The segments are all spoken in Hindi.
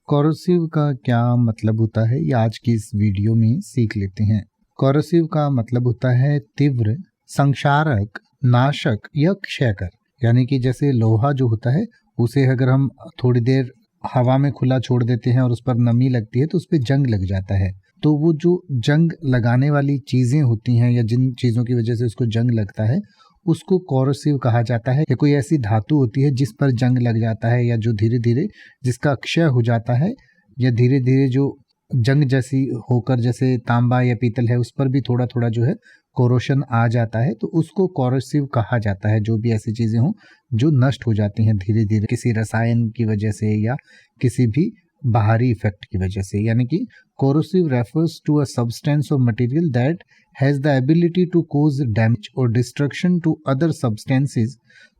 कोरोसिव का क्या मतलब होता है ये आज की इस वीडियो में सीख लेते हैं। कोरोसिव का मतलब होता है तीव्र, संक्षारक, नाशक या क्षयकर। यानी कि जैसे लोहा जो होता है उसे अगर हम थोड़ी देर हवा में खुला छोड़ देते हैं और उस पर नमी लगती है तो उस पर जंग लग जाता है। तो वो जो जंग लगाने वाली चीजें होती हैं या जिन चीजों की वजह से उसको जंग लगता है उसको कोरोसिव कहा जाता है। या कोई ऐसी धातु होती है जिस पर जंग लग जाता है या जो धीरे धीरे जिसका क्षय हो जाता है या धीरे धीरे जो जंग जैसी होकर, जैसे तांबा या पीतल है उस पर भी थोड़ा थोड़ा जो है कोरोशन आ जाता है, तो उसको कोरोसिव कहा जाता है। जो भी ऐसी चीजें हों जो नष्ट हो जाती हैं धीरे धीरे किसी रसायन की वजह से या किसी भी बाहरी इफेक्ट की वजह से। यानी कि corrosive refers to a substance or material that has the ability to cause damage or destruction to other substances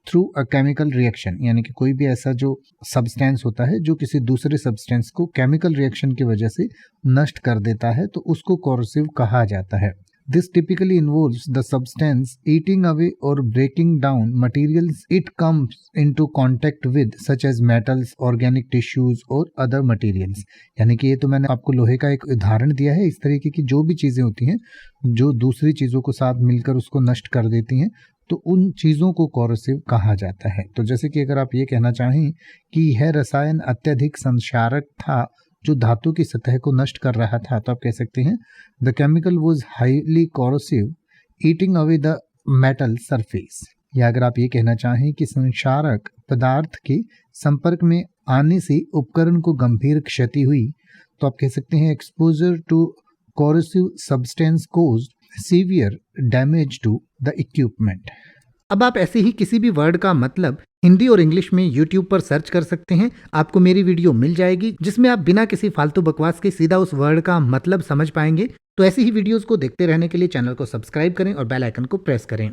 through a chemical reaction. यानी कि कोई भी ऐसा जो सब्सटेंस होता है जो किसी दूसरे सब्सटेंस को केमिकल रिएक्शन की वजह से नष्ट कर देता है, तो उसको कोरोसिव कहा जाता है। This typically involves the substance eating away or breaking down materials it comes into contact with, such as metals, organic tissues or other materials। यानी कि ये तो मैंने आपको लोहे का एक उदाहरण दिया है। इस तरीके की जो भी चीज़ें होती हैं जो दूसरी चीज़ों को साथ मिलकर उसको नष्ट कर देती हैं, तो उन चीज़ों को कोरोसिव कहा जाता है। तो जैसे कि अगर आप ये कहना चाहें कि यह रसायन अत्यधिक संक्षारक था जो धातु की सतह को नष्ट कर रहा था, तो आप कह सकते हैं the chemical was highly corrosive eating away the metal surface. या अगर आप ये कहना चाहें कि संक्षारक पदार्थ के संपर्क में आने से उपकरण को गंभीर क्षति हुई, तो आप कह सकते हैं exposure to corrosive substance caused severe damage to the equipment. अब आप ऐसे ही किसी भी वर्ड का मतलब हिंदी और इंग्लिश में YouTube पर सर्च कर सकते हैं। आपको मेरी वीडियो मिल जाएगी जिसमें आप बिना किसी फालतू बकवास के सीधा उस वर्ड का मतलब समझ पाएंगे। तो ऐसी ही वीडियोस को देखते रहने के लिए चैनल को सब्सक्राइब करें और बेल आइकन को प्रेस करें।